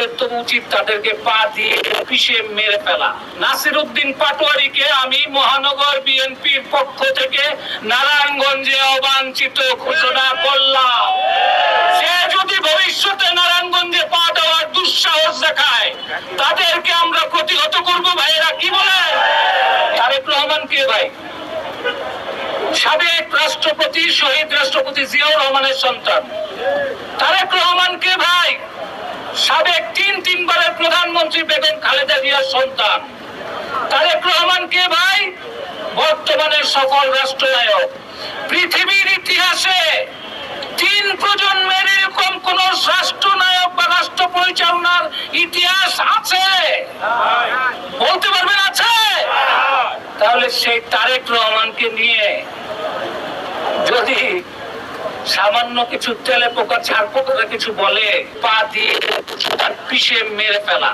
আমাদের তো উচিত তাদেরকে পা দিয়ে পিষে মেরে ফেলা। নাসিরউদ্দিন পাটোয়ারীকে আমি মহানগর বিএনপির পক্ষ থেকে নারায়ণগঞ্জে অবাঞ্ছিত ঘোষণা করলাম। সে যদি ভবিষ্যতে নারায়ণগঞ্জে পা দেওয়ার দুঃসাহস দেখায় তাদেরকে আমরা প্রতিহত করব। ভাইয়েরা কি বলে? তারেক রহমান কে ভাই? সাবেক রাষ্ট্রপতি শহীদ রাষ্ট্রপতি জিয়াউর রহমানের সন্তান। তারেক রহমান কে ভাই? সাবেক তিনবারের প্রধানমন্ত্রী বেগম খালেদা জিয়ার সন্তান। তারেক রহমান কে ভাই? বর্তমানের সফল রাষ্ট্রনায়ক। পৃথিবীর ইতিহাসে 3 প্রজন্মের এরকম কোন রাষ্ট্রনায়ক বা রাষ্ট্র পরিচালনার ইতিহাস আছে? বলতে পারবেন আছে? তাহলে সেই তারেক রহমানকে নিয়ে যদি সামান্য কিছু তেলে পোকা ছাড় পোকা কিছু বলে, পা দিয়ে পিষে মেরে ফেলা।